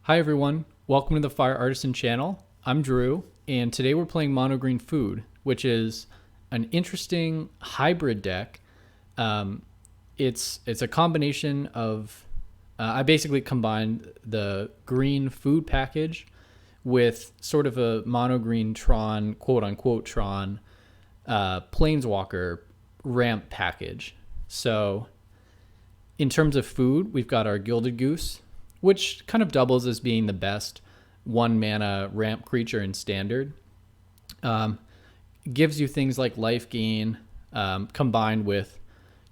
Hi everyone, welcome to the Fire Artisan channel. I'm Drew, and today we're playing Mono-Green Food, which is an interesting hybrid deck. It's a combination of, I basically combined the green food package with sort of a mono-green Tron, quote unquote Tron, planeswalker ramp package. So in terms of food, we've got our Gilded Goose, which kind of doubles as being the best 1-mana ramp creature in Standard. Gives you things like life gain, combined with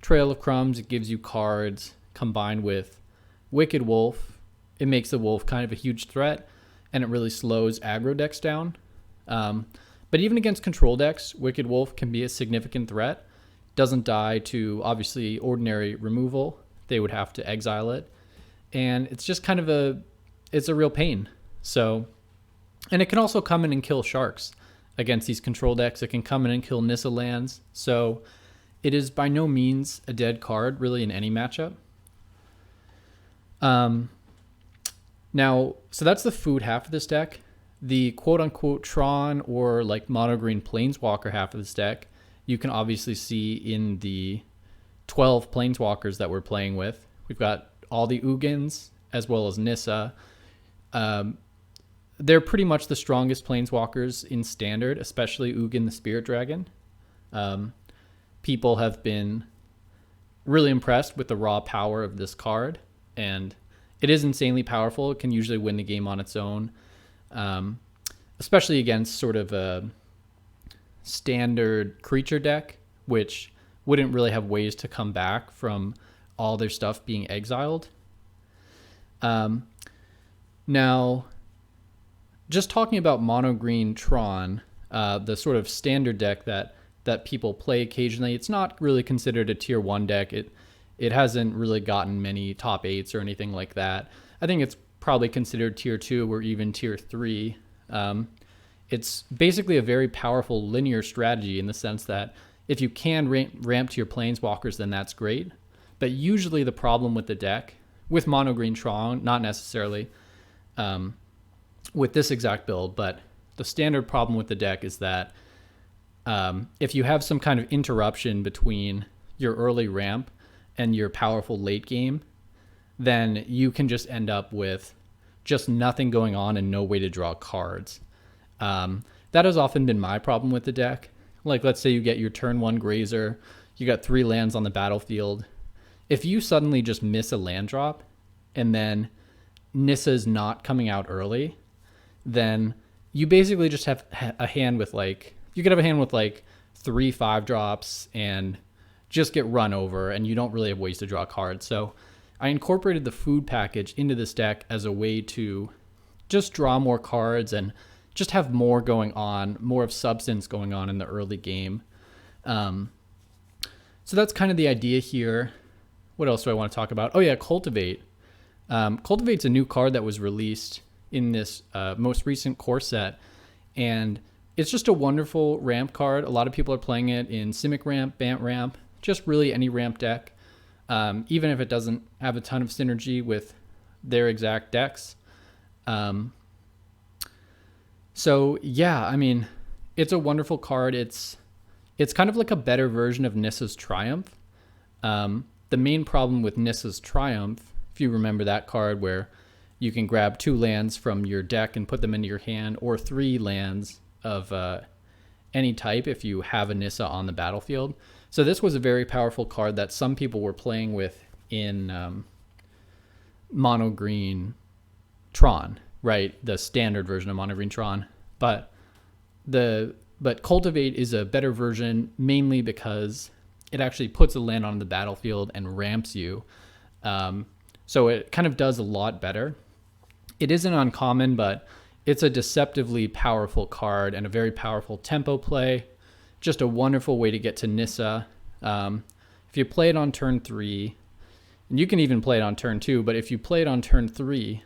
Trail of Crumbs. It gives you cards, combined with Wicked Wolf. It makes the wolf kind of a huge threat, and it really slows aggro decks down. But even against control decks, Wicked Wolf can be a significant threat. Doesn't die to, obviously, ordinary removal. They would have to exile it. And it's just kind of it's a real pain. So, and it can also come in and kill sharks against these control decks. It can come in and kill Nissa lands. So it is by no means a dead card, really, in any matchup. Now, so that's the food half of this deck. The quote-unquote Tron or like mono-green planeswalker half of this deck, you can obviously see in the 12 planeswalkers that we're playing with. We've got all the Ugins as well as Nissa. They're pretty much the strongest planeswalkers in Standard, especially Ugin the Spirit Dragon. People have been really impressed with the raw power of this card, and it is insanely powerful. It can usually win the game on its own, especially against sort of a standard creature deck, which wouldn't really have ways to come back from all their stuff being exiled. Now, just talking about mono-green Tron, the sort of standard deck that people play occasionally, it's not really considered a tier 1 deck. It hasn't really gotten many top 8s or anything like that. I think it's probably considered tier 2 or even tier 3. It's basically a very powerful linear strategy in the sense that if you can ramp to your planeswalkers, then that's great. But usually the problem with the deck, with mono-green Tron, not necessarily with this exact build, but the standard problem with the deck is that if you have some kind of interruption between your early ramp and your powerful late game, then you can just end up with just nothing going on and no way to draw cards. That has often been my problem with the deck. Like, let's say you get your turn 1 Grazer, you got 3 lands on the battlefield. If you suddenly just miss a land drop and then Nissa's not coming out early, then you basically just have a hand with you could have a hand with 3 5-drops and just get run over, and you don't really have ways to draw cards. So I incorporated the food package into this deck as a way to just draw more cards and just have more going on, more of substance going on in the early game. So that's kind of the idea here. What else do I want to talk about? Oh yeah, Cultivate. Cultivate's a new card that was released in this most recent core set, and it's just a wonderful ramp card. A lot of people are playing it in Simic ramp, Bant ramp, just really any ramp deck, even if it doesn't have a ton of synergy with their exact decks. So yeah, I mean, it's a wonderful card. It's kind of like a better version of Nissa's Triumph. The main problem with Nissa's Triumph, if you remember that card where you can grab 2 lands from your deck and put them into your hand, or 3 lands of any type if you have a Nissa on the battlefield. So this was a very powerful card that some people were playing with in mono-green Tron, right? The standard version of mono-green Tron. But Cultivate is a better version, mainly because it actually puts a land on the battlefield and ramps you. So it kind of does a lot better. It isn't uncommon, but it's a deceptively powerful card and a very powerful tempo play. Just a wonderful way to get to Nissa. If you play it on turn 3, and you can even play it on turn 2, but if you play it on turn 3,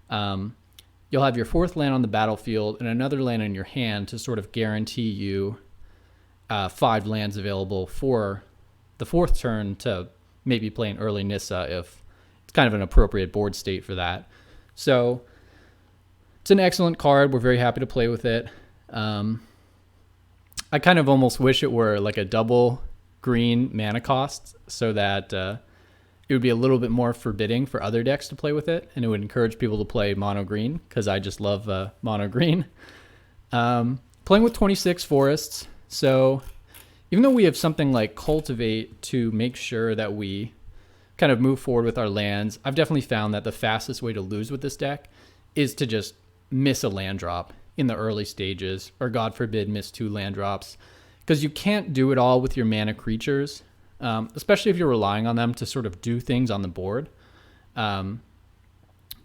you'll have your 4th land on the battlefield and another land in your hand to sort of guarantee you 5 lands available for the 4th turn to maybe play an early Nissa if it's kind of an appropriate board state for that. So It's an excellent card. We're very happy to play with it. I kind of almost wish it were like a double green mana cost so that it would be a little bit more forbidding for other decks to play with it, and it would encourage people to play mono green because I just love mono green. Playing with 26 forests, so even though we have something like Cultivate to make sure that we kind of move forward with our lands, I've definitely found that the fastest way to lose with this deck is to just miss a land drop in the early stages, or God forbid miss 2 land drops, because you can't do it all with your mana creatures, especially if you're relying on them to sort of do things on the board.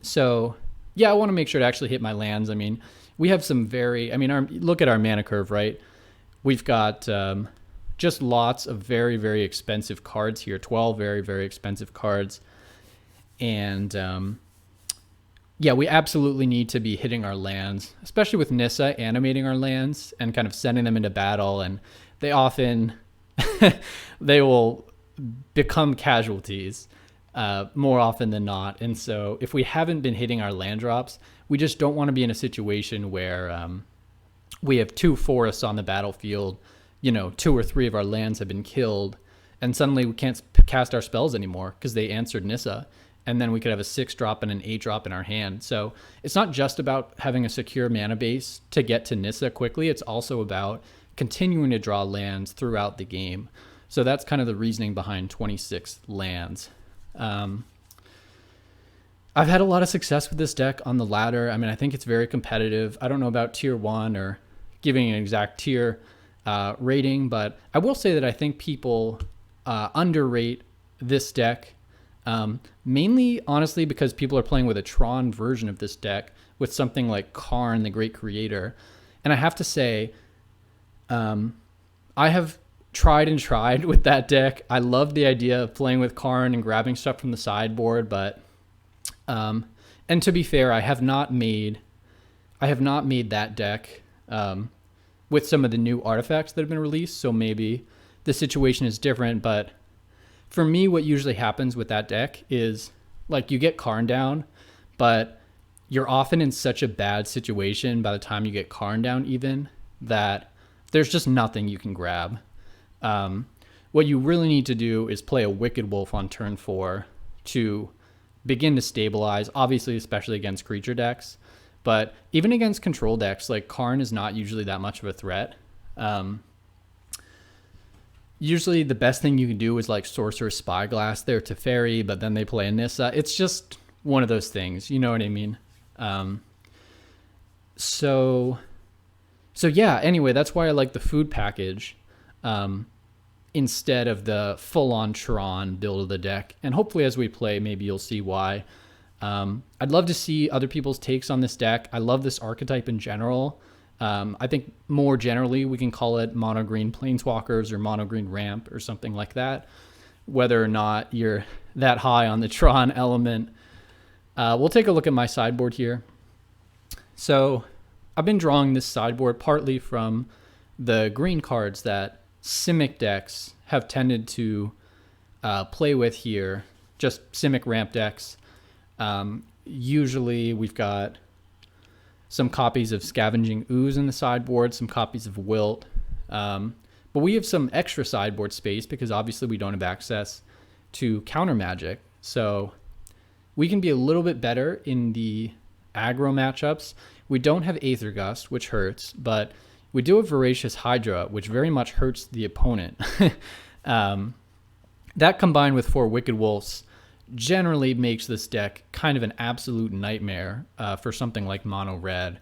So yeah, I want to make sure to actually hit my lands. I mean, we have some look at our mana curve, right? We've got just lots of very, very expensive cards here, 12 very, very expensive cards. And yeah, we absolutely need to be hitting our lands, especially with Nissa animating our lands and kind of sending them into battle. And they often, they will become casualties more often than not. And so if we haven't been hitting our land drops, we just don't want to be in a situation where we have 2 forests on the battlefield, 2 or 3 of our lands have been killed, and suddenly we can't cast our spells anymore because they answered Nissa. And then we could have a 6-drop and an 8-drop in our hand. So it's not just about having a secure mana base to get to Nissa quickly. It's also about continuing to draw lands throughout the game. So that's kind of the reasoning behind 26 lands. I've had a lot of success with this deck on the ladder. I mean, I think it's very competitive. I don't know about tier 1 or giving an exact tier rating, but I will say that I think people underrate this deck. Mainly, honestly, because people are playing with a Tron version of this deck with something like Karn, the Great Creator. And I have to say, I have tried and tried with that deck. I love the idea of playing with Karn and grabbing stuff from the sideboard, but and to be fair, I have not made that deck with some of the new artifacts that have been released, so maybe the situation is different, but for me, what usually happens with that deck is, like, you get Karn down, but you're often in such a bad situation by the time you get Karn down even, that there's just nothing you can grab. What you really need to do is play a Wicked Wolf on turn 4 to begin to stabilize, obviously, especially against creature decks. But even against control decks, like, Karn is not usually that much of a threat. Usually the best thing you can do is like Sorcerer Spyglass their Teferi, but then they play a Nissa. It's just one of those things, you know what I mean? So yeah, anyway, that's why I like the food package instead of the full-on Tron build of the deck. And hopefully as we play, maybe you'll see why. I'd love to see other people's takes on this deck. I love this archetype in general. I think more generally we can call it mono-green planeswalkers or mono-green ramp or something like that, whether or not you're that high on the Tron element. We'll take a look at my sideboard here. So I've been drawing this sideboard partly from the green cards that Simic decks have tended to play with here, just Simic ramp decks. Usually we've got some copies of Scavenging Ooze in the sideboard, some copies of Wilt. But we have some extra sideboard space because obviously we don't have access to counter magic. So we can be a little bit better in the aggro matchups. We don't have Aether Gust, which hurts, but we do have Voracious Hydra, which very much hurts the opponent. That combined with 4 Wicked Wolves generally makes this deck kind of an absolute nightmare for something like mono red.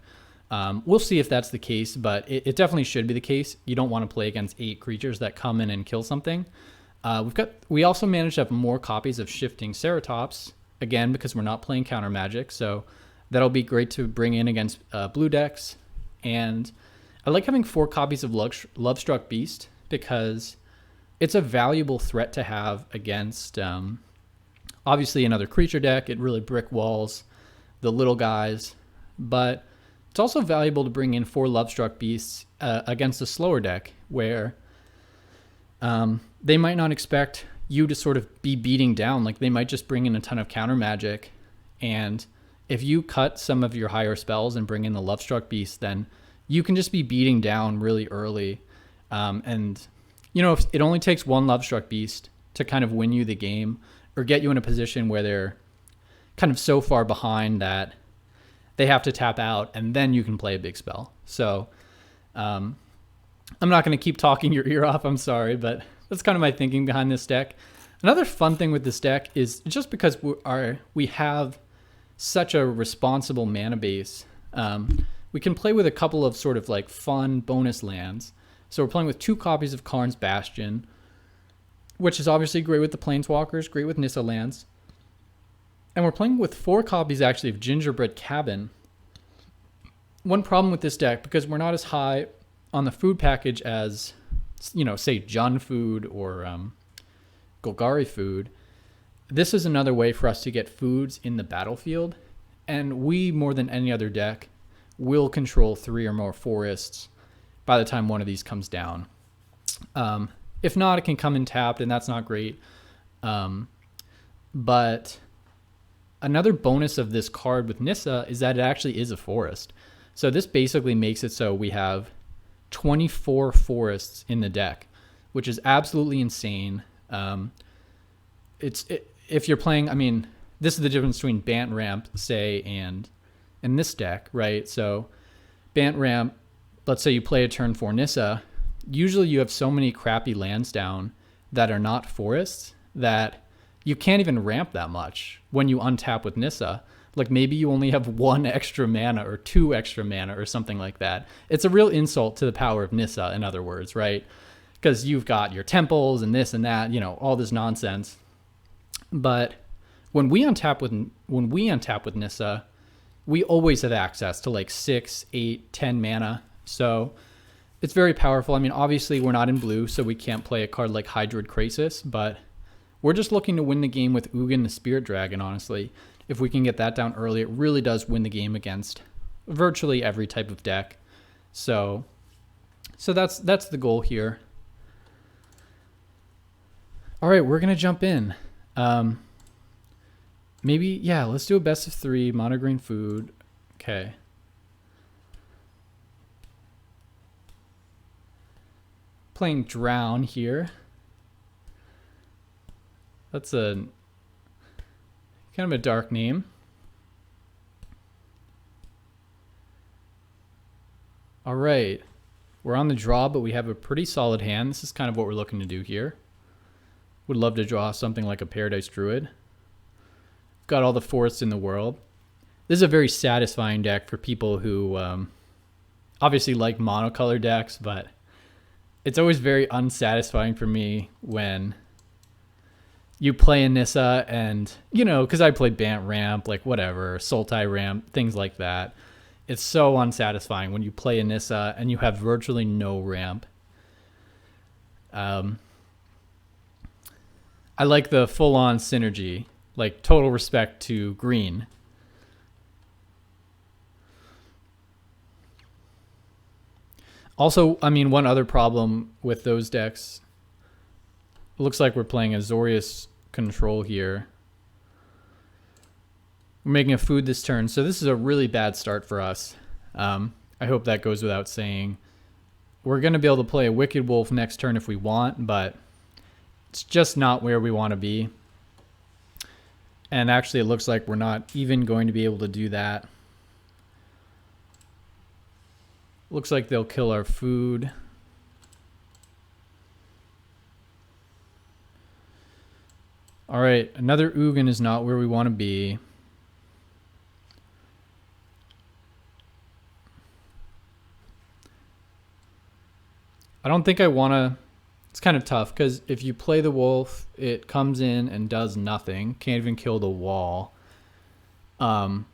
We'll see if that's the case, but it definitely should be the case. You don't want to play against 8 creatures that come in and kill something. We also managed to have more copies of Shifting Ceratops, again, because we're not playing counter magic, so that'll be great to bring in against blue decks. And I like having 4 copies of Lovestruck Beast because it's a valuable threat to have against obviously another creature deck. It really brick walls the little guys, but it's also valuable to bring in 4 Lovestruck Beasts against a slower deck where they might not expect you to sort of be beating down. Like, they might just bring in a ton of counter magic, and if you cut some of your higher spells and bring in the Lovestruck Beast, then you can just be beating down really early. And, you know, if it only takes one Lovestruck Beast to kind of win you the game or get you in a position where they're kind of so far behind that they have to tap out, and then you can play a big spell. So I'm not going to keep talking your ear off, I'm sorry, but that's kind of my thinking behind this deck. Another fun thing with this deck is just because we have such a responsible mana base, we can play with a couple of sort of like fun bonus lands. So we're playing with 2 copies of Karn's Bastion, which is obviously great with the Planeswalkers, great with Nissa lands. And we're playing with 4 copies actually of Gingerbread Cabin. One problem with this deck, because we're not as high on the food package as, you know, say Jund food or Golgari food, this is another way for us to get foods in the battlefield. And we, more than any other deck, will control 3 or more forests by the time one of these comes down. If not, it can come in tapped, and that's not great. But another bonus of this card with Nissa is that it actually is a forest. So this basically makes it so we have 24 forests in the deck, which is absolutely insane. If you're playing, I mean, this is the difference between Bant Ramp, say, and this deck, right? So Bant Ramp, let's say you play a turn 4 Nissa, usually you have so many crappy lands down that are not forests that you can't even ramp that much when you untap with Nissa. Like maybe you only have 1 extra mana or 2 extra mana or something like that. It's a real insult to the power of Nissa, in other words, right? Because you've got your temples and this and that, you know, all this nonsense. But when we untap with Nissa, we always have access to like 6, 8, 10 mana. So it's very powerful. I mean, obviously we're not in blue, so we can't play a card like Hydroid Krasis, but we're just looking to win the game with Ugin the Spirit Dragon, honestly. If we can get that down early, it really does win the game against virtually every type of deck. So that's the goal here. All right, we're going to jump in. Maybe, yeah, let's do a best of 3, Mono-Green Food. Okay. Playing Drown here. That's a kind of a dark name. All right. We're on the draw, but we have a pretty solid hand. This is kind of what we're looking to do here. Would love to draw something like a Paradise Druid. Got all the forests in the world. This is a very satisfying deck for people who obviously like monocolor decks, but it's always very unsatisfying for me when you play in Nissa and, you know, because I played Bant Ramp, like whatever, Sultai Ramp, things like that. It's so unsatisfying when you play in Nissa and you have virtually no ramp. I like the full-on synergy, like total respect to green. Also, I mean, one other problem with those decks, it looks like we're playing Azorius Control here. We're making a food this turn, so this is a really bad start for us. I hope that goes without saying. We're going to be able to play a Wicked Wolf next turn if we want, but it's just not where we want to be. And actually, it looks like we're not even going to be able to do that. Looks like they'll kill our food. All right, another Ugin is not where we want to be. I don't think I want to... It's kind of tough because if you play the wolf, it comes in and does nothing. Can't even kill the wall. And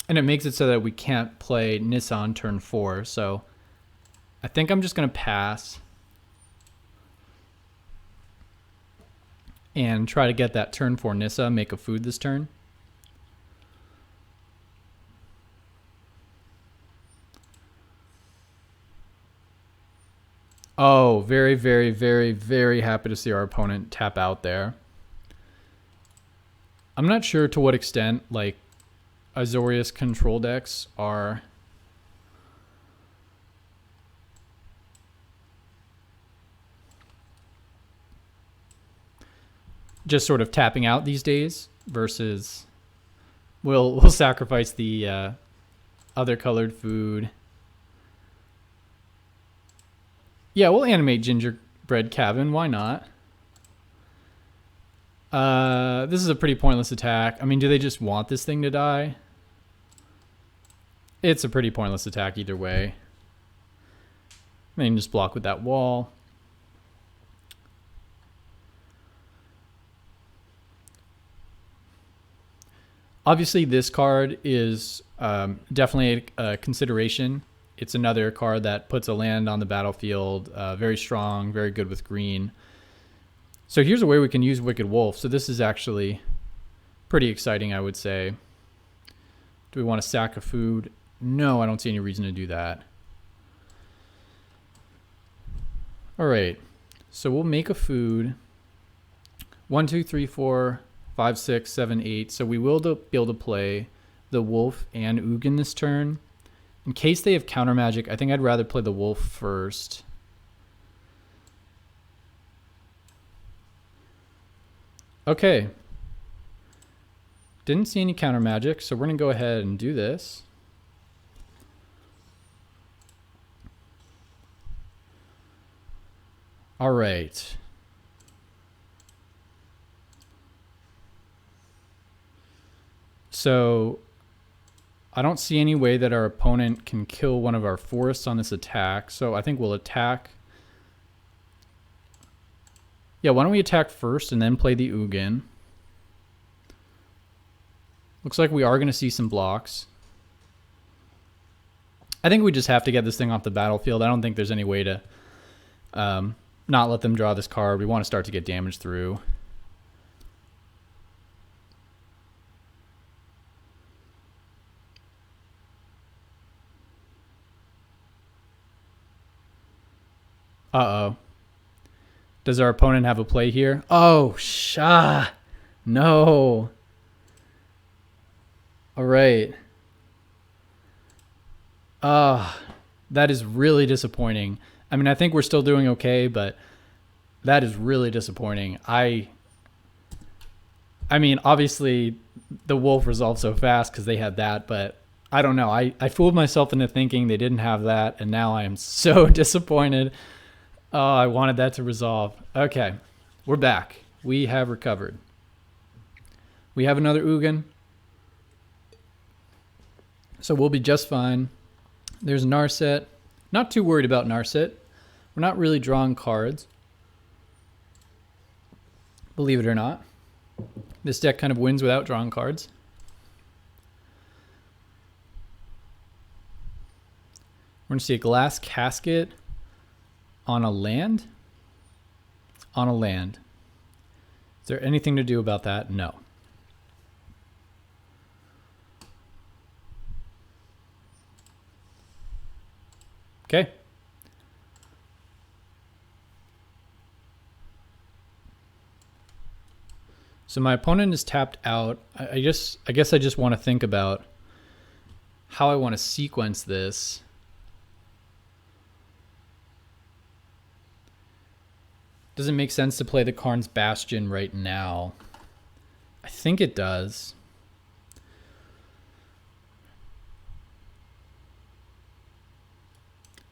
it makes it so that we can't play Nissa on turn 4. So I think I'm just going to pass and try to get that turn 4 Nissa, make a food this turn. Oh, very, very, very, very happy to see our opponent tap out there. I'm not sure to what extent, like, Azorius control decks are just sort of tapping out these days versus we'll sacrifice the other colored food. Yeah, we'll animate Gingerbread Cabin. Why not? This is a pretty pointless attack. I mean, do they just want this thing to die? It's a pretty pointless attack either way. They can just block with that wall. Obviously, this card is definitely a consideration. It's another card that puts a land on the battlefield. Very strong, very good with green. So here's a way we can use Wicked Wolf. So this is actually pretty exciting, I would say. Do we want to sack a food? No, I don't see any reason to do that. All right, so we'll make a food. 1, 2, 3, 4, 5, 6, 7, 8. So we will be able to play the wolf and Ugin this turn. In case they have counter magic, I think I'd rather play the wolf first. Okay. Didn't see any counter magic, so we're going to go ahead and do this. All right. So I don't see any way that our opponent can kill one of our forests on this attack, so I think we'll attack. Yeah, why don't we attack first and then play the Ugin? Looks like we are going to see some blocks. I think we just have to get this thing off the battlefield. I don't think there's any way to not let them draw this card. We want to start to get damage through. Uh-oh. Does our opponent have a play here? Oh, no. All right. That is really disappointing. I mean, I think we're still doing okay, but that is really disappointing. I mean, obviously, the wolf resolved so fast because they had that, but I don't know. I fooled myself into thinking they didn't have that, and now I am so disappointed. Oh, I wanted that to resolve. Okay, we're back. We have recovered. We have another Ugin. So we'll be just fine. There's Narset. Not too worried about Narset. We're not really drawing cards. Believe it or not. This deck kind of wins without drawing cards. We're going to see a glass casket on a land. On a land. Is there anything to do about that? No. Okay. So my opponent is tapped out. I guess I just want to think about how I want to sequence this. Does it make sense to play the Karn's Bastion right now? I think it does.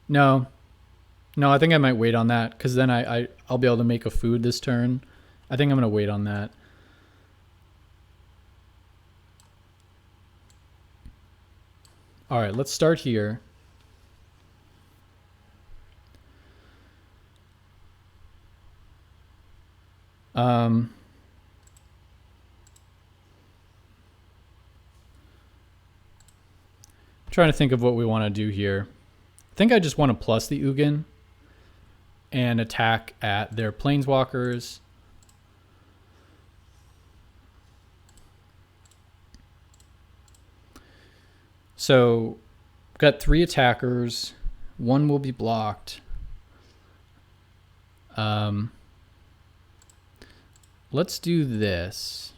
No, I think I might wait on that because then I'll be able to make a food this turn. I think I'm going to wait on that. All right, let's start here. Trying to think of what we want to do here. I think I just want to plus the Ugin and attack at their planeswalkers. So, got 3 attackers. 1 will be blocked. Let's do this.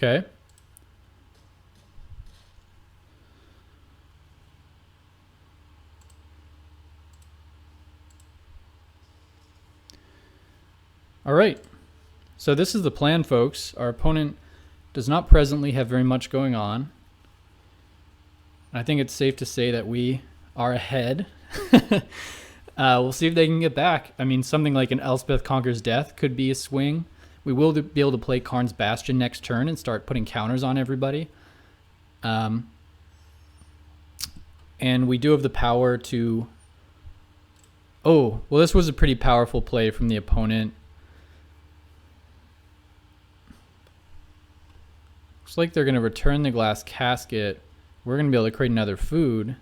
Okay. All right. So this is the plan, folks. Our opponent does not presently have very much going on. I think it's safe to say that we are ahead. We'll see if they can get back. I mean, something like an Elspeth Conquers Death could be a swing. We will be able to play Karn's Bastion next turn and start putting counters on everybody. And we do have the power to... Oh, well, this was a pretty powerful play from the opponent. Looks like they're going to return the glass casket. We're going to be able to create another food.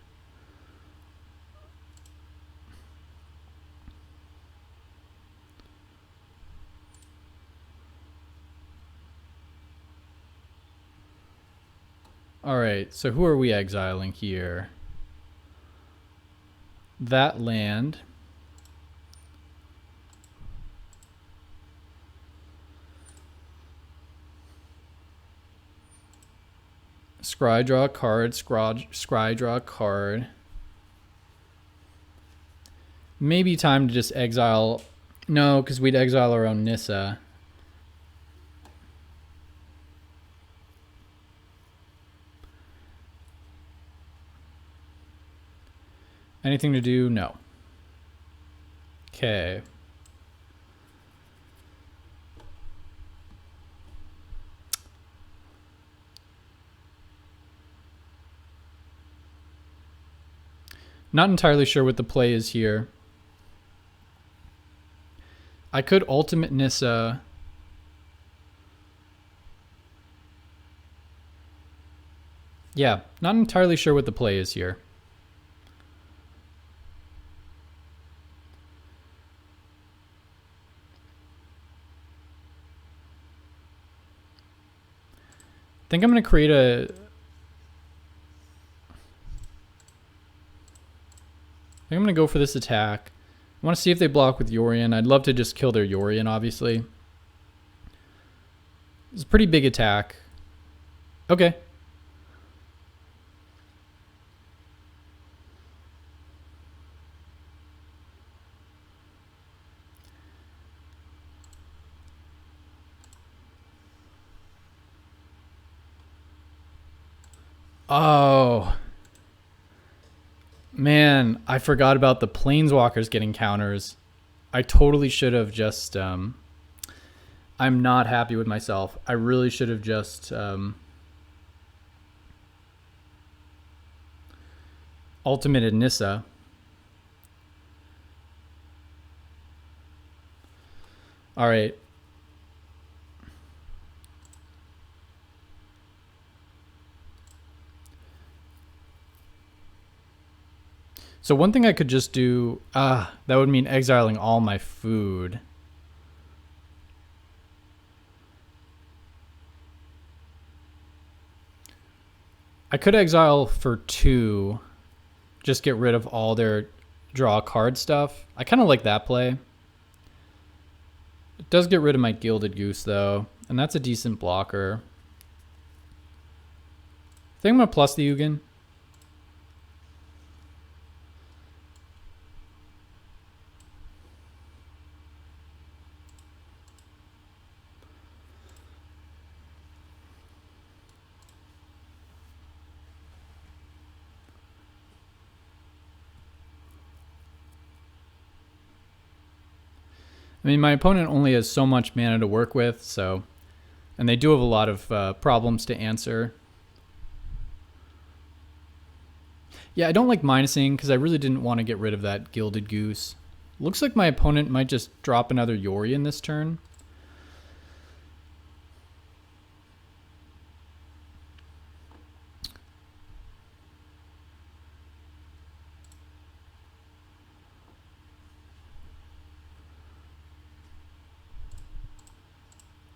All right, so who are we exiling here? That land. Scry, draw a card. Scry, draw a card. Maybe time to just exile. No, because we'd exile our own Nissa. Anything to do? No. Okay. Not entirely sure what the play is here. I could ultimate Nissa. Yeah, not entirely sure what the play is here. I think I'm going to create a... I think I'm going to go for this attack. I want to see if they block with Yorion. I'd love to just kill their Yorion, obviously. It's a pretty big attack. Okay. Oh. Man, I forgot about the planeswalkers getting counters. I totally should have just... I'm not happy with myself. I really should have just... ultimated Nissa. All right. So one thing I could just do, that would mean exiling all my food. I could exile for 2, just get rid of all their draw card stuff. I kind of like that play. It does get rid of my Gilded Goose though, and that's a decent blocker. I think I'm going to plus the Ugin. I mean, my opponent only has so much mana to work with, so... And they do have a lot of problems to answer. Yeah, I don't like minusing, because I really didn't want to get rid of that Gilded Goose. Looks like my opponent might just drop another Yorion this turn.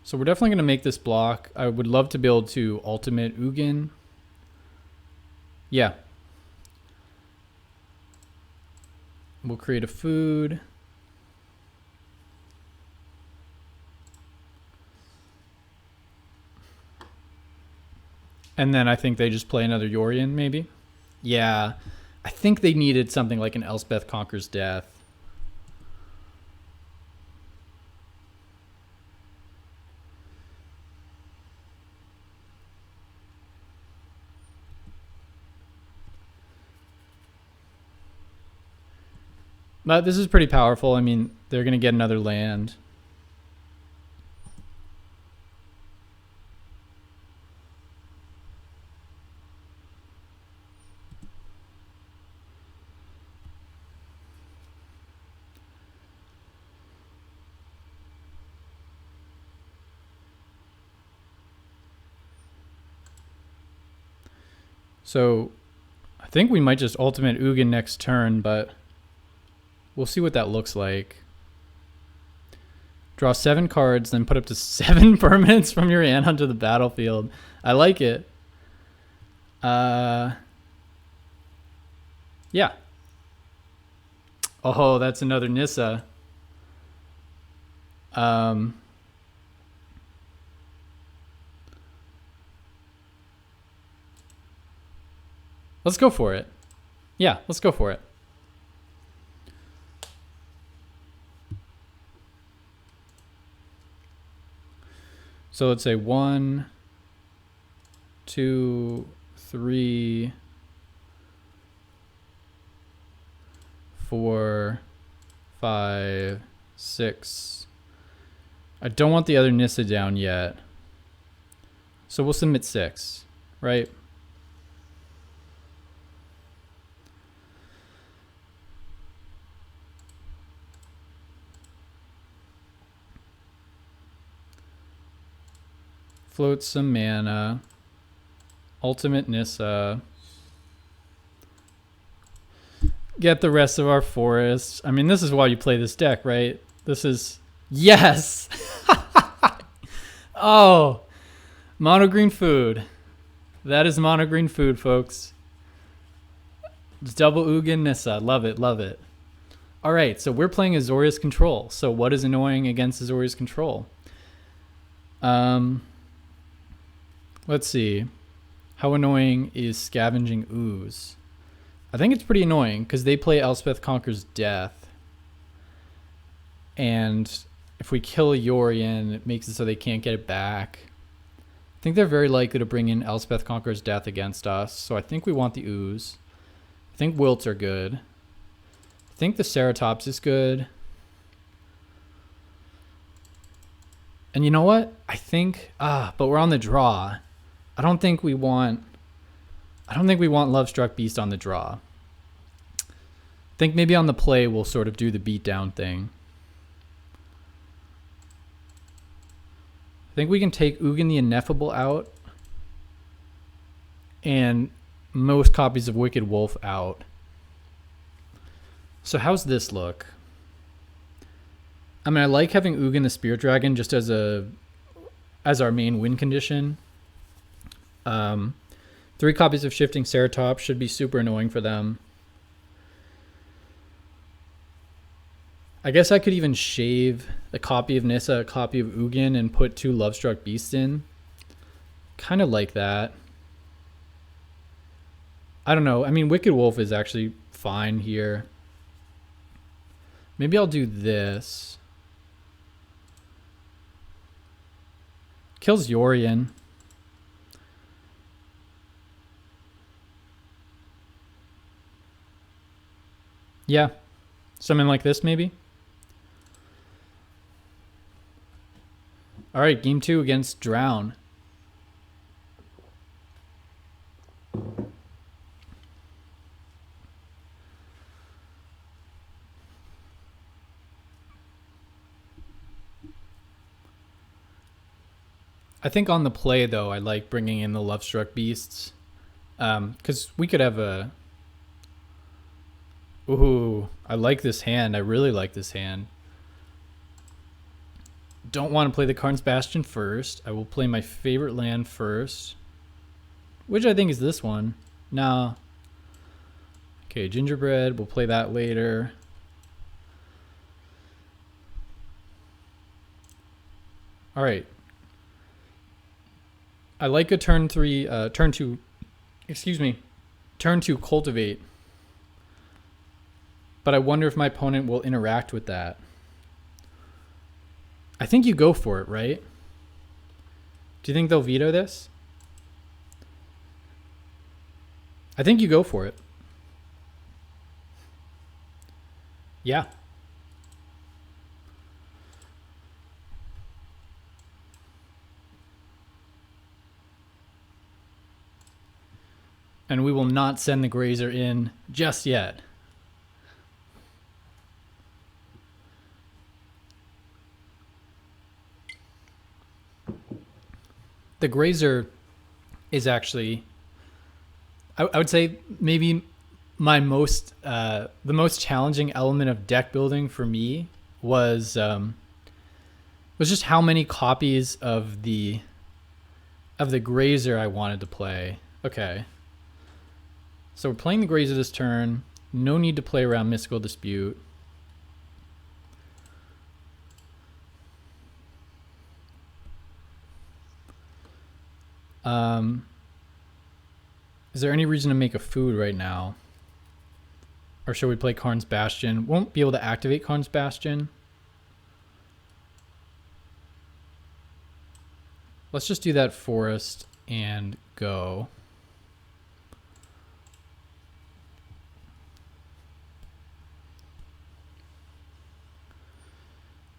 So we're definitely going to make this block. I would love to be able to ultimate Ugin. Yeah. We'll create a food. And then I think they just play another Yorion, maybe. Yeah, I think they needed something like an Elspeth Conquers Death. But this is pretty powerful. I mean, they're going to get another land. So I think we might just ultimate Ugin next turn, but we'll see what that looks like. Draw 7 cards, then put up to 7 permanents from your hand onto the battlefield. I like it. Yeah. Oh, that's another Nissa. Let's go for it. Yeah, let's go for it. So let's say 1, 2, 3, 4, 5, 6. I don't want the other Nissa down yet. So we'll submit 6, right? Float some mana. Ultimate Nissa. Get the rest of our forests. I mean, this is why you play this deck, right? This is... Yes! Oh! Mono-Green Food. That is Mono-Green Food, folks. It's double Ugin Nissa. Love it, love it. Alright, so we're playing Azorius Control. So what is annoying against Azorius Control? Let's see. How annoying is Scavenging Ooze? I think it's pretty annoying because they play Elspeth Conquers Death. And if we kill a Yorion, it makes it so they can't get it back. I think they're very likely to bring in Elspeth Conquers Death against us. So I think we want the Ooze. I think Wilts are good. I think the Ceratops is good. And you know what? I think... but we're on the draw. I don't think we want Lovestruck Beast on the draw. I think maybe on the play we'll sort of do the beatdown thing. I think we can take Ugin the Ineffable out. And most copies of Wicked Wolf out. So how's this look? I mean, I like having Ugin the Spirit Dragon just as our main win condition. 3 copies of Shifting Ceratops should be super annoying for them. I guess I could even shave a copy of Nissa, a copy of Ugin, and put 2 Lovestruck Beasts in. Kind of like that. I don't know. I mean, Wicked Wolf is actually fine here. Maybe I'll do this. Kills Yorion. Yeah. Something like this, maybe? All right, game 2 against Drown. I think on the play, though, I like bringing in the Lovestruck Beasts. Because we could have a... Ooh, I like this hand. I really like this hand. Don't want to play the Karn's Bastion first. I will play my favorite land first. Which I think is this one. No. Okay, Gingerbread. We'll play that later. Alright. I like a turn 2, excuse me, turn 2 Cultivate. But I wonder if my opponent will interact with that. I think you go for it, right? Do you think they'll veto this? I think you go for it. Yeah. And we will not send the Grazer in just yet. The Grazer is actually, I would say, maybe my the most challenging element of deck building for me was just how many copies of the Grazer I wanted to play. Okay. So we're playing the Grazer this turn. No need to play around Mystical Dispute. Is there any reason to make a food right now? Or should we play Karn's Bastion? Won't be able to activate Karn's Bastion. Let's just do that Forest and go.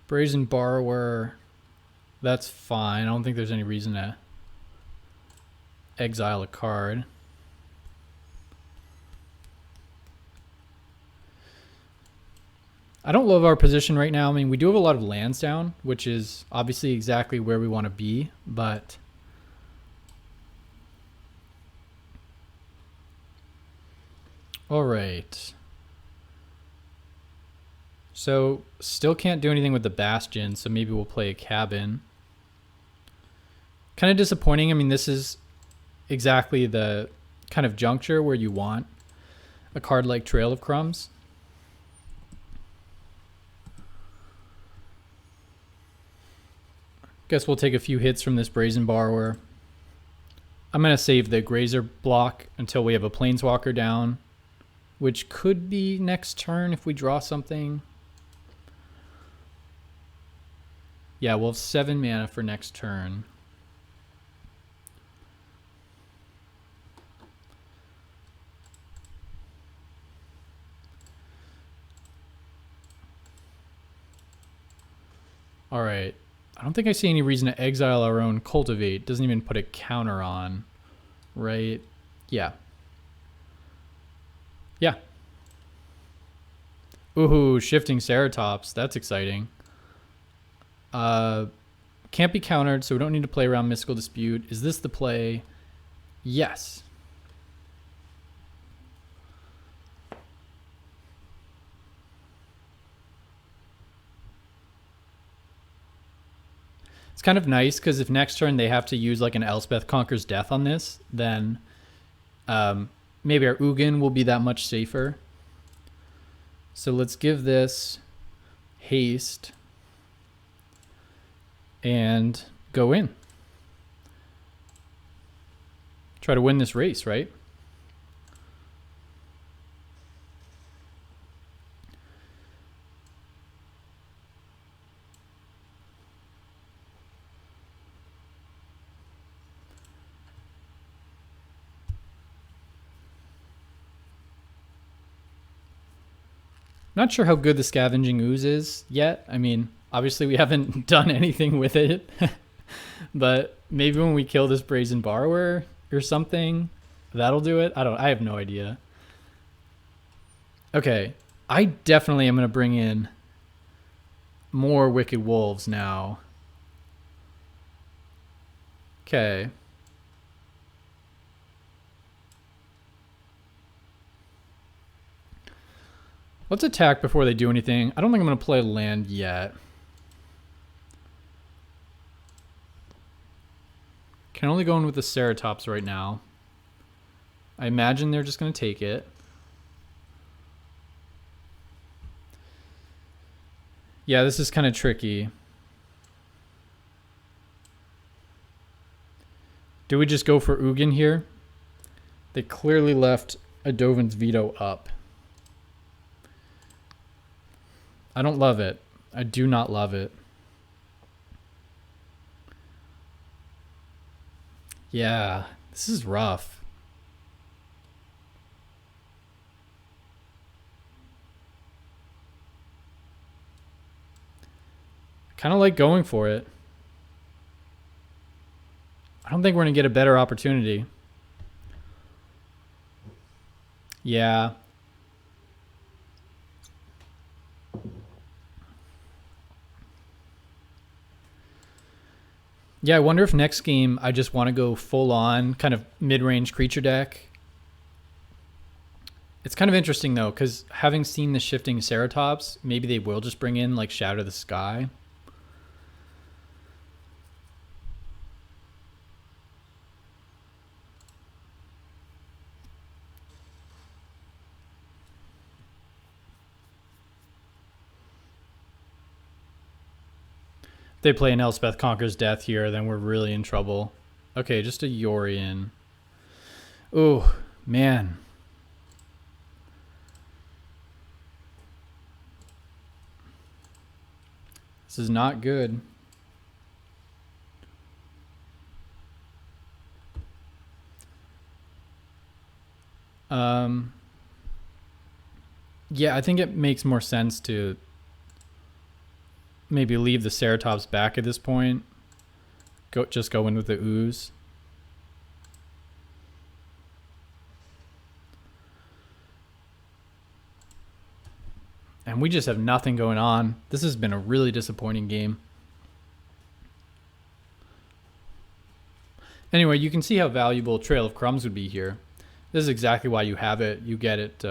Brazen Borrower. That's fine. I don't think there's any reason to exile a card. I don't love our position right now. I mean, we do have a lot of lands down, which is obviously exactly where we want to be, but all right. So still can't do anything with the Bastion, so maybe we'll play a Cabin. Kind of disappointing. I mean, this is exactly the kind of juncture where you want a card like Trail of Crumbs. Guess we'll take a few hits from this Brazen Borrower. I'm going to save the Grazer block until we have a Planeswalker down, which could be next turn if we draw something. Yeah, we'll have 7 mana for next turn. All right. I don't think I see any reason to exile our own Cultivate. Doesn't even put a counter on, right? Yeah. Yeah. Ooh, Shifting Ceratops. That's exciting. Can't be countered, so we don't need to play around Mystical Dispute. Is this the play? Yes. It's kind of nice because if next turn they have to use like an Elspeth Conquers Death on this, then maybe our Ugin will be that much safer. So let's give this haste and go in. Try to win this race, right? Not sure how good the Scavenging Ooze is yet. I mean, obviously we haven't done anything with it. But maybe when we kill this Brazen Borrower or something, that'll do it. I have no idea. Okay, I definitely am going to bring in more Wicked Wolves now. Okay. Let's attack before they do anything. I don't think I'm going to play land yet. Can only go in with the Ceratops right now. I imagine they're just going to take it. Yeah, this is kind of tricky. Do we just go for Ugin here? They clearly left a Dovin's Veto up. I don't love it. I do not love it. Yeah, this is rough. Kind of like going for it. I don't think we're going to get a better opportunity. Yeah. Yeah, I wonder if next game I just want to go full on kind of mid-range creature deck. It's kind of interesting though, because having seen the shifting Ceratops, maybe they will just bring in like Shadow the Sky. They play an Elspeth Conquers Death here, then we're really in trouble. Okay, just a Yorion. Oh, man. This is not good. Yeah, I think it makes more sense to maybe leave the Ceratops back at this point. Just go in with the Ooze. And we just have nothing going on. This has been a really disappointing game. Anyway, you can see how valuable Trail of Crumbs would be here. This is exactly why you have it. You get it,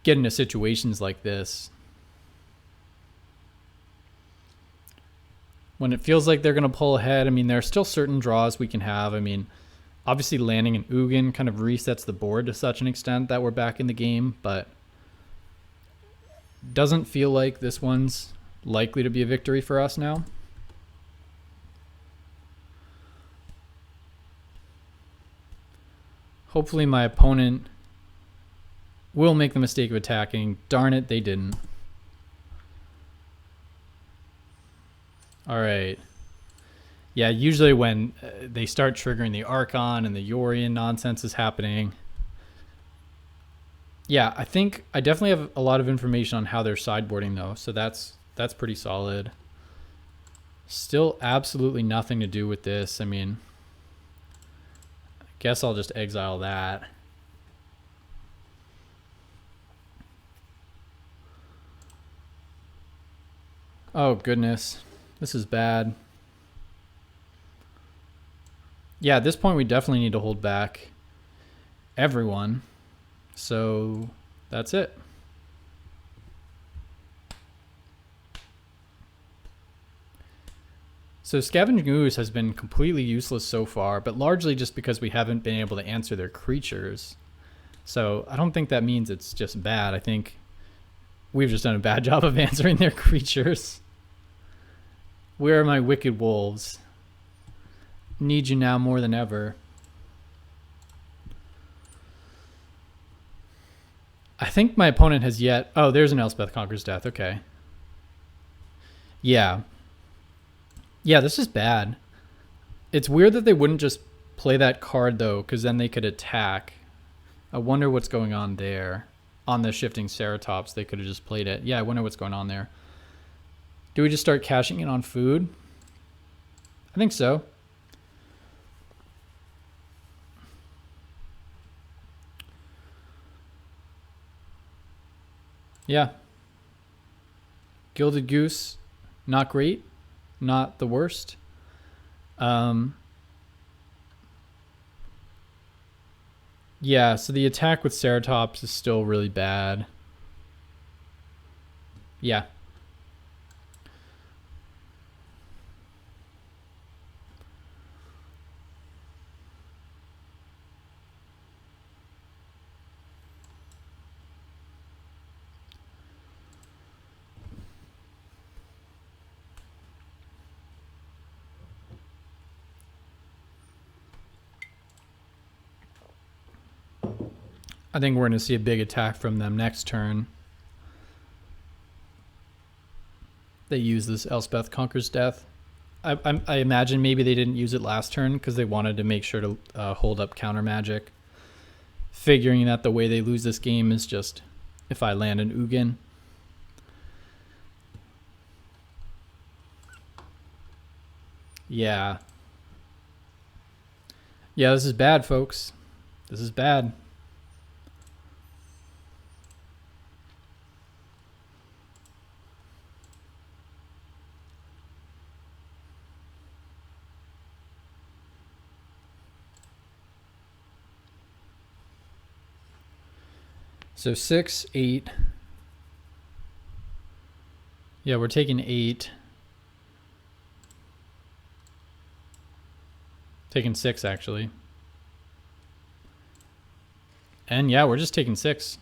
get into situations like this. When it feels like they're going to pull ahead, I mean, there are still certain draws we can have. I mean, obviously landing an Ugin kind of resets the board to such an extent that we're back in the game, but doesn't feel like this one's likely to be a victory for us now. Hopefully my opponent will make the mistake of attacking. Darn it, they didn't. All right. Yeah, usually when they start triggering the Archon and the Yorion nonsense is happening. Yeah, I think I definitely have a lot of information on how they're sideboarding though, so that's pretty solid. Still absolutely nothing to do with this. I mean, I guess I'll just exile that. Oh goodness. This is bad. Yeah, at this point we definitely need to hold back everyone. So that's it. So Scavenging Ooze has been completely useless so far, but largely just because we haven't been able to answer their creatures. So I don't think that means it's just bad. I think we've just done a bad job of answering their creatures. Where are my wicked wolves? Need you now more than ever. I think my opponent has yet... Oh, there's an Elspeth Conquers Death. Okay. Yeah. Yeah, this is bad. It's weird that they wouldn't just play that card, though, because then they could attack. I wonder what's going on there. On the Shifting Ceratops, they could have just played it. Yeah, I wonder what's going on there. Do we just start cashing in on food? I think so. Yeah. Gilded Goose, not great. Not the worst. Yeah, so the attack with Ceratops is still really bad. Yeah. I think we're going to see a big attack from them next turn. They use this Elspeth Conquers Death. I imagine maybe they didn't use it last turn because they wanted to make sure to hold up counter magic. Figuring that the way they lose this game is just if I land an Ugin. Yeah. Yeah, this is bad, folks. This is bad. So 6, 8. Yeah, we're taking 8. Taking 6, actually. And yeah, we're just taking 6.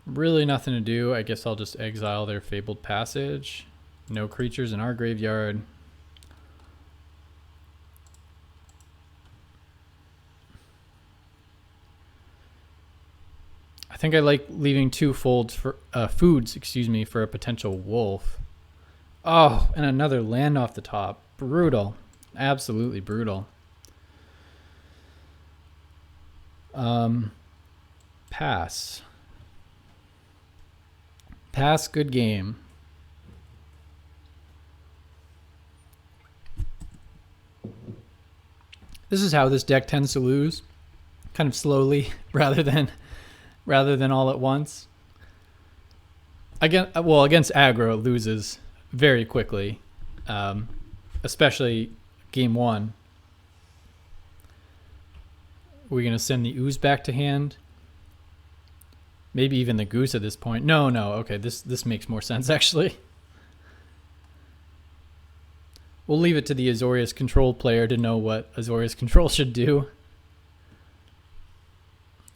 Really nothing to do. I guess I'll just exile their Fabled Passage. No creatures in our graveyard. I think I like leaving 2 foods for for a potential wolf. Oh, and another land off the top. Brutal. Absolutely brutal. Pass. Pass, good game. This is how this deck tends to lose. Kind of slowly rather than all at once. Against aggro, it loses very quickly, especially game 1. We're going to send the ooze back to hand. Maybe even the goose at this point. No. Okay, this makes more sense, actually. We'll leave it to the Azorius Control player to know what Azorius Control should do.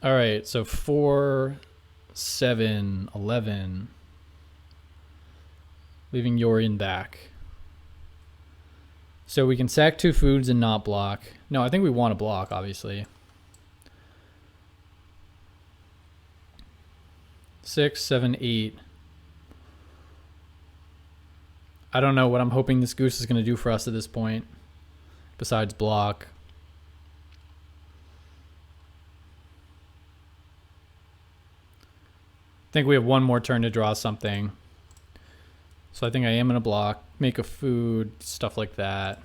All right, so 4, 7, 11. Leaving Yorion back. So we can sack 2 foods and not block. No, I think we want to block, obviously. 6, 7, 8. I don't know what I'm hoping this goose is going to do for us at this point, besides block. I think we have one more turn to draw something. So I think I am going to block, make a food, stuff like that.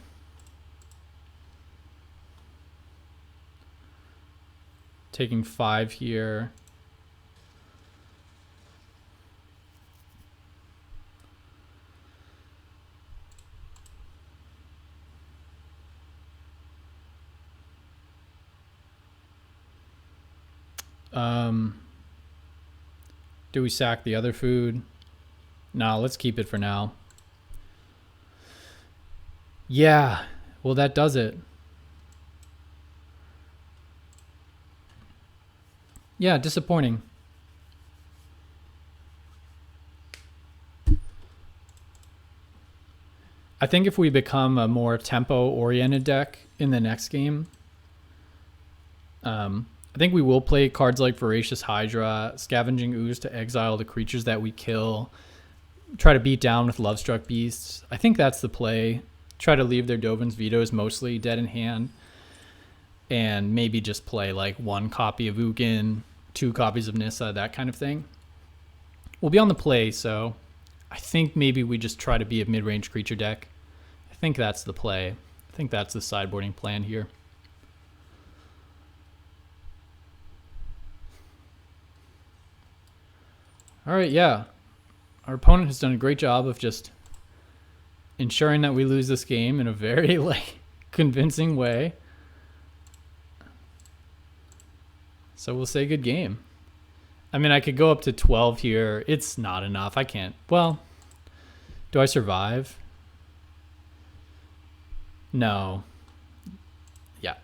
Taking 5 here. Do we sack the other food? No, let's keep it for now. Yeah, well, that does it. Yeah, disappointing. I think if we become a more tempo-oriented deck in the next game, I think we will play cards like Voracious Hydra, Scavenging Ooze to exile the creatures that we kill, try to beat down with Lovestruck Beasts. I think that's the play. Try to leave their Dovin's Vetoes mostly dead in hand, and maybe just play like 1 copy of Ugin, 2 copies of Nissa, that kind of thing. We'll be on the play, so I think maybe we just try to be a mid-range creature deck. I think that's the play. I think that's the sideboarding plan here. All right, yeah. Our opponent has done a great job of just ensuring that we lose this game in a very convincing way. So we'll say good game. I mean, I could go up to 12 here. It's not enough. I can't. Well, do I survive? No. Yeah.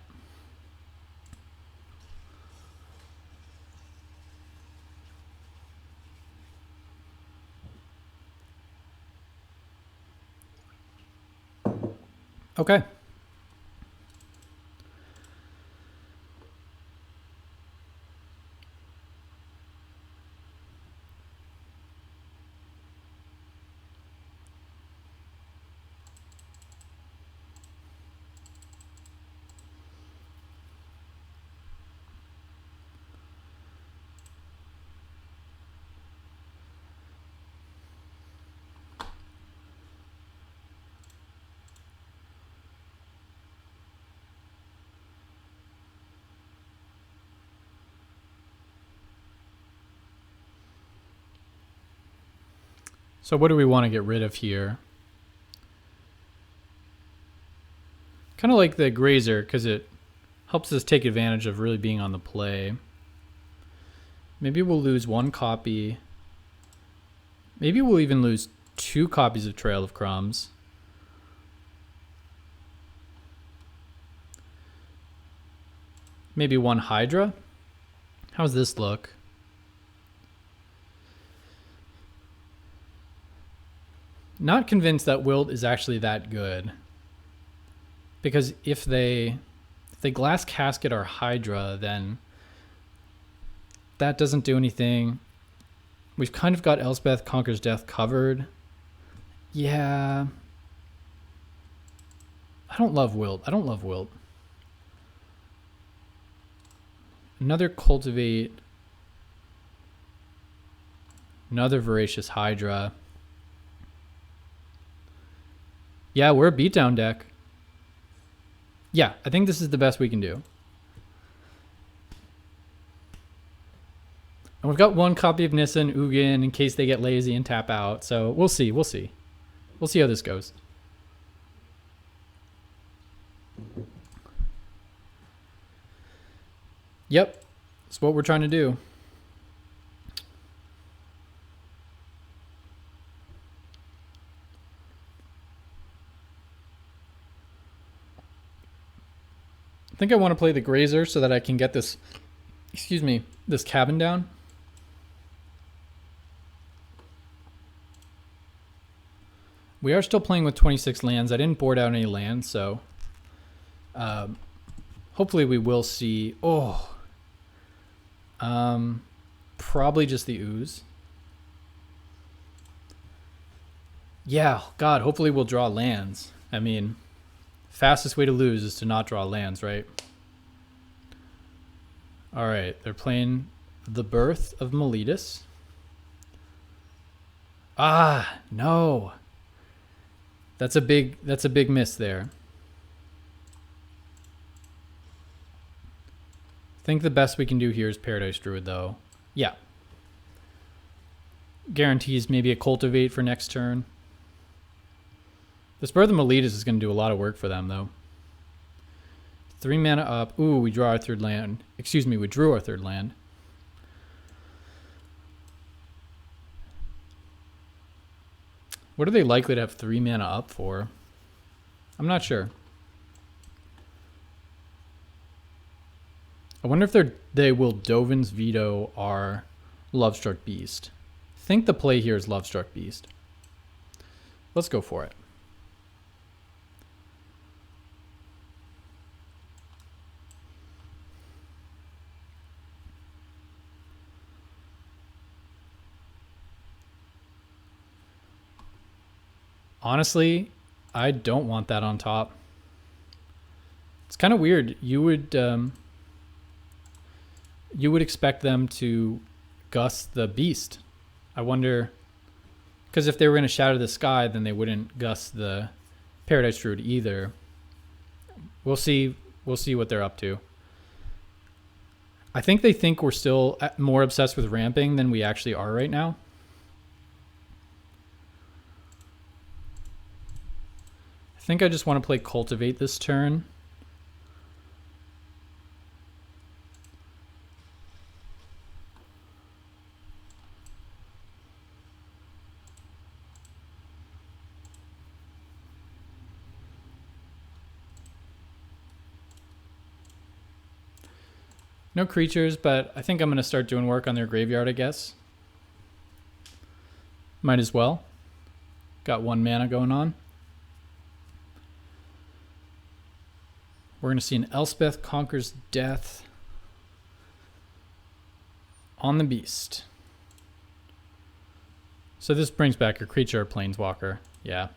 Okay. So what do we want to get rid of here? Kind of like the Grazer, because it helps us take advantage of really being on the play. Maybe we'll lose 1 copy. Maybe we'll even lose 2 copies of Trail of Crumbs. Maybe 1 Hydra. How's this look? Not convinced that Wilt is actually that good. Because if they Glass Casket our Hydra, then that doesn't do anything. We've kind of got Elspeth Conquers Death covered. Yeah. I don't love Wilt. Another Cultivate. Another Voracious Hydra. Yeah, we're a beatdown deck. Yeah, I think this is the best we can do. And we've got 1 copy of Nissa and Ugin in case they get lazy and tap out. So we'll see. We'll see how this goes. Yep, that's what we're trying to do. I think I want to play the Grazer so that I can get this, this cabin down. We are still playing with 26 lands. I didn't board out any lands, so hopefully we will see. Probably just the Ooze. Yeah, God, hopefully we'll draw lands. I mean, fastest way to lose is to not draw lands, right? All right, they're playing the Birth of Meletus. Ah, no. That's a big miss there. I think the best we can do here is Paradise Druid, though. Yeah. Guarantees maybe a Cultivate for next turn. This Birth of Meletus is going to do a lot of work for them, though. 3 mana up. Ooh, we draw our 3rd land. Excuse me, we drew our 3rd land. What are they likely to have 3 mana up for? I'm not sure. I wonder if they will Dovin's Veto our Lovestruck Beast. I think the play here is Lovestruck Beast. Let's go for it. Honestly, I don't want that on top. It's kind of weird. You would expect them to gust the beast. I wonder, because if they were going to Shatter the Sky, then they wouldn't gust the Paradise Druid either. We'll see what they're up to. I think they think we're still more obsessed with ramping than we actually are right now. I think I just want to play Cultivate this turn. No creatures, but I think I'm going to start doing work on their graveyard, I guess. Might as well. Got 1 mana going on. We're going to see an Elspeth Conquers Death on the Beast. So this brings back your creature or planeswalker. Yeah.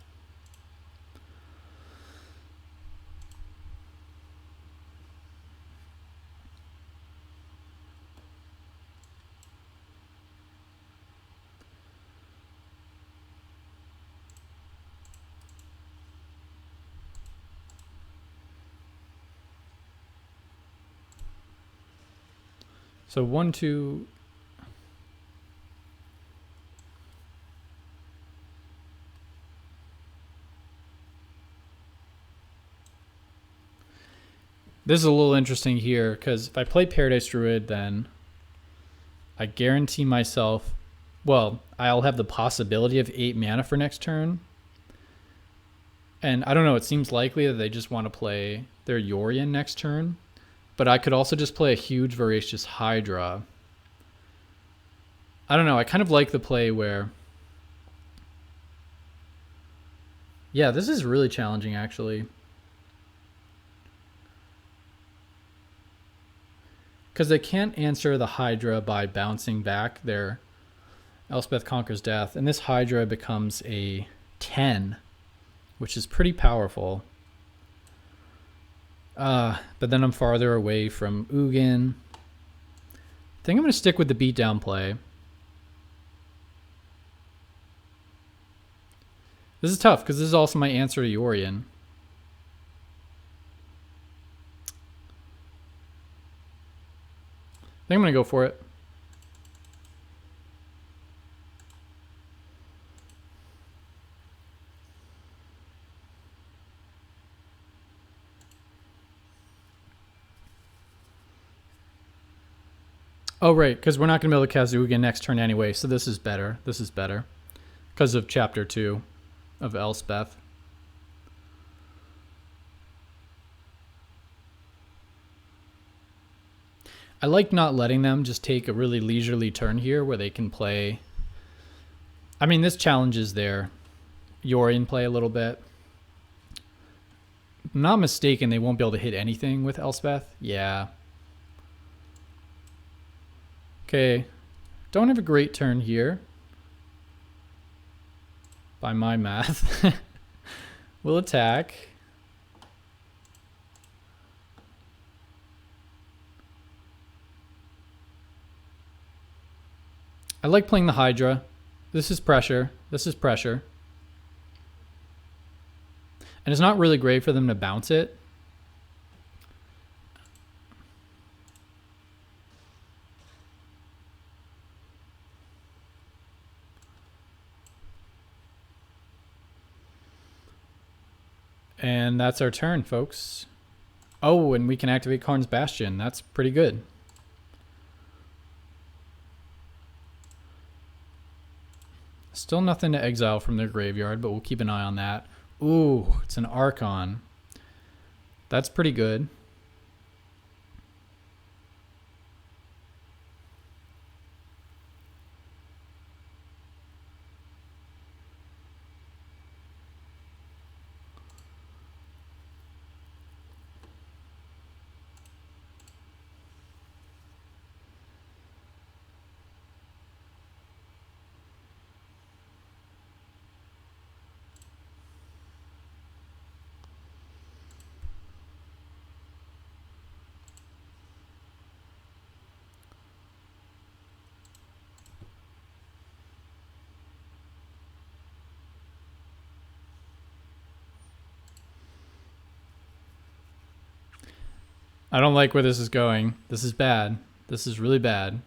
So 1, 2. This is a little interesting here, because if I play Paradise Druid, then I guarantee myself, well, I'll have the possibility of 8 mana for next turn. And I don't know, it seems likely that they just want to play their Yorion next turn. But I could also just play a huge Voracious Hydra. I don't know, I kind of like the play where... Yeah, this is really challenging, actually. Because they can't answer the Hydra by bouncing back their Elspeth Conquers Death. And this Hydra becomes a 10, which is pretty powerful. But then I'm farther away from Ugin. I think I'm going to stick with the beatdown play. This is tough because this is also my answer to Yorion. I think I'm going to go for it. Oh, right, because we're not going to be able to cast Ugin next turn anyway, so this is better. This is better. Because of Chapter 2 of Elspeth. I like not letting them just take a really leisurely turn here where they can play... I mean, this challenges their Yorion play a little bit. If I'm not mistaken, they won't be able to hit anything with Elspeth. Yeah. Okay. Don't have a great turn here. By my math. We'll attack. I like playing the Hydra. This is pressure. This is pressure. And it's not really great for them to bounce it. And that's our turn, folks. Oh, and we can activate Karn's Bastion. That's pretty good. Still nothing to exile from their graveyard, but we'll keep an eye on that. Ooh, it's an Archon. That's pretty good. I don't like where this is going. This is bad. This is really bad.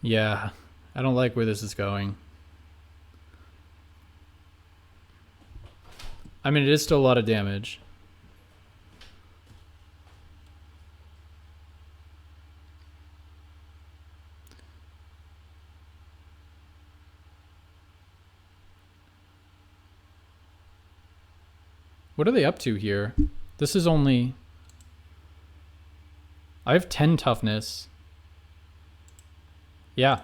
Yeah, I don't like where this is going. I mean, it is still a lot of damage. What are they up to here? This is only... I have 10 toughness. Yeah.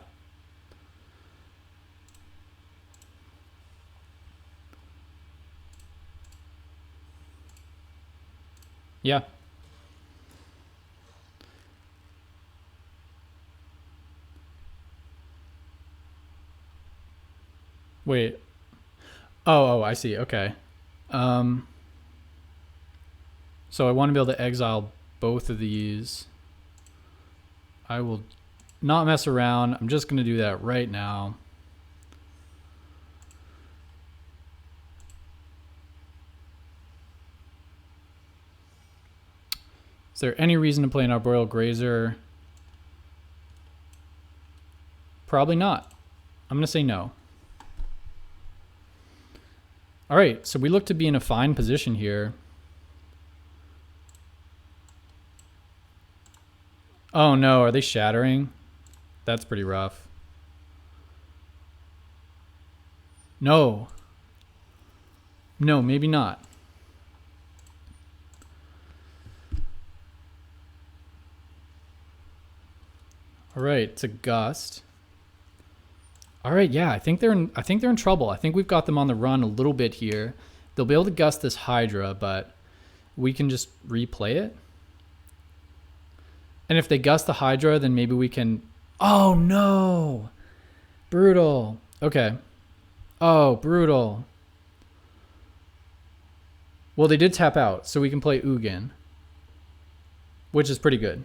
Yeah. Wait. Oh, I see. Okay. So I want to be able to exile both of these. I will not mess around. I'm just going to do that right now. Is there any reason to play an Arboreal Grazer? Probably not. I'm going to say no. All right, so we look to be in a fine position here. Oh no, are they shattering? That's pretty rough. No. No, maybe not. All right, it's a gust. All right, yeah, I think they're in trouble. I think we've got them on the run a little bit here. They'll be able to gust this Hydra, but we can just replay it. And if they gust the Hydra, then maybe we can... Oh, no. Brutal. Okay. Oh, brutal. Well, they did tap out, so we can play Ugin, which is pretty good.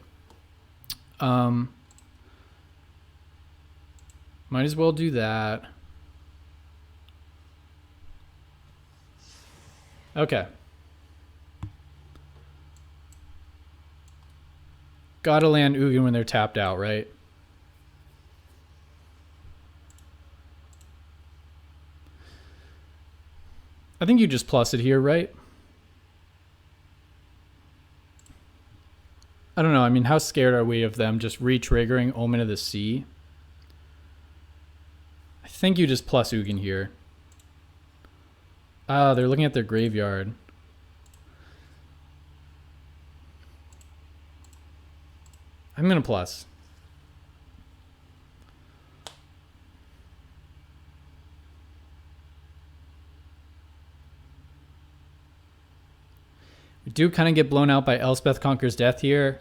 Might as well do that. Okay. Gotta land Ugin when they're tapped out, right? I think you just plus it here, right? I don't know. I mean, how scared are we of them just re-triggering Omen of the Sea? I think you just plus Ugin here. Ah, they're looking at their graveyard. I'm going to plus. We do kind of get blown out by Elspeth Conquers Death here.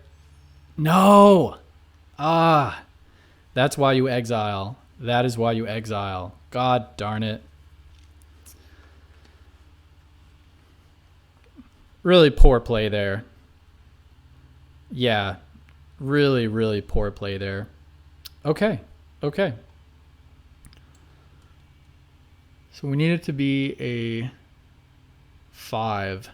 No! Ah, that's why you exile. That is why you exile. God darn it. Really poor play there. Yeah, really, really poor play there. Okay, okay. So we need it to be a 5.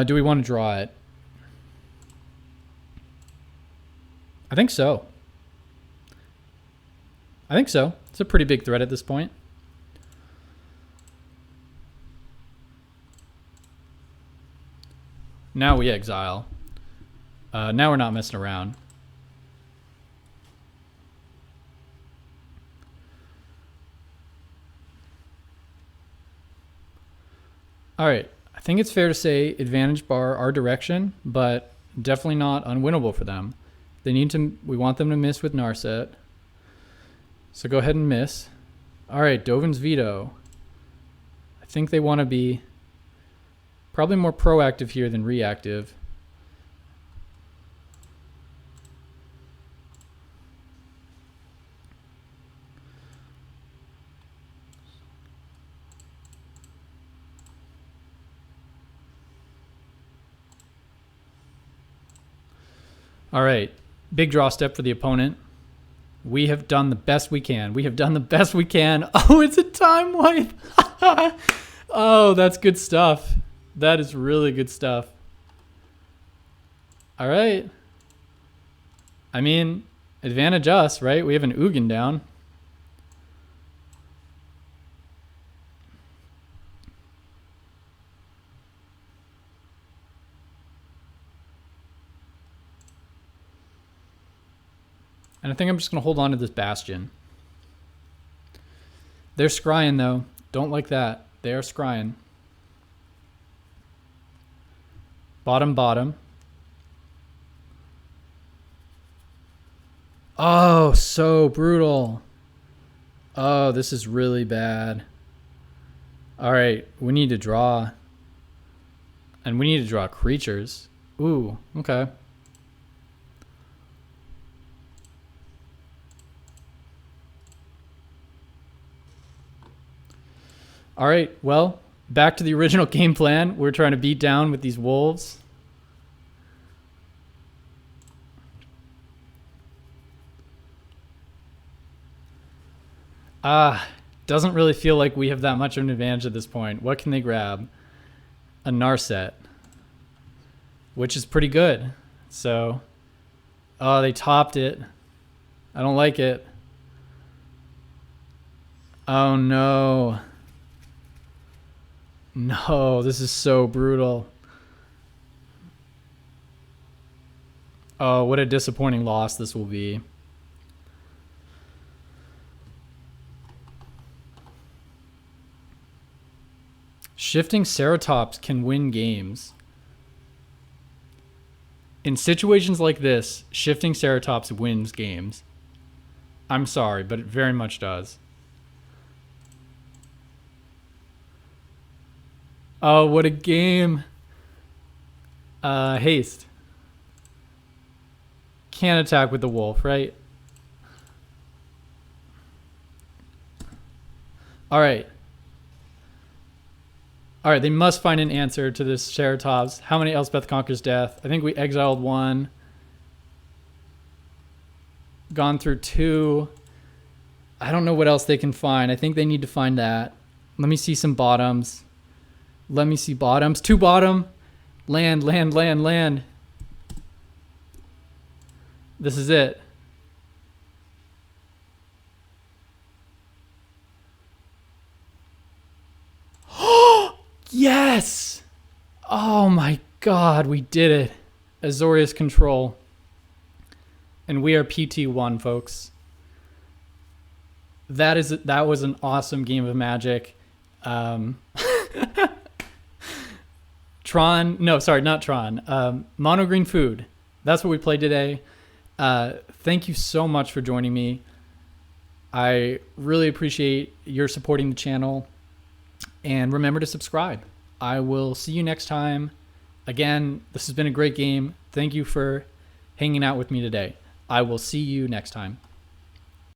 Do we want to draw it? I think so. I think so. It's a pretty big threat at this point. Now we exile. Now we're not messing around. All right. I think it's fair to say advantage bar our direction, but definitely not unwinnable for them. They need to. We want them to miss with Narset. So go ahead and miss. All right, Dovin's Veto. I think they want to be probably more proactive here than reactive. All right, big draw step for the opponent. We have done the best we can. We have done the best we can. Oh, it's a time wipe. Oh, that's good stuff. That is really good stuff. All right. I mean, advantage us, right? We have an Ugin down. And I think I'm just going to hold on to this Bastion. They're scrying, though. Don't like that. They are scrying. Bottom, bottom. Oh, so brutal. Oh, this is really bad. All right, we need to draw. And we need to draw creatures. Ooh, okay. All right, well, Back to the original game plan. We're trying to beat down with these wolves. Doesn't really feel like we have that much of an advantage at this point. What can they grab? A Narset, which is pretty good. So, oh, they topped it. I don't like it. Oh no. No, this is so brutal. Oh, what a disappointing loss this will be. Shifting Ceratops can win games. In situations like this, Shifting Ceratops wins games. I'm sorry, but it very much does. Oh, what a game. Haste. Can't attack with the wolf, right? All right. All right, they must find an answer to this Ceratops. How many Elspeth Conquers Death? I think we exiled one. Gone through two. I don't know what else they can find. I think they need to find that. Let me see some bottoms. Let me see bottoms. 2 bottom. Land, land, land, land. This is it. Yes! Oh my god, we did it. Azorius Control. And we are PT1, folks. That was an awesome game of Magic. Tron, no, sorry, not Tron. Mono-Green Food. That's what we played today. Thank you so much for joining me. I really appreciate your supporting the channel. And remember to subscribe. I will see you next time. Again, this has been a great game. Thank you for hanging out with me today. I will see you next time.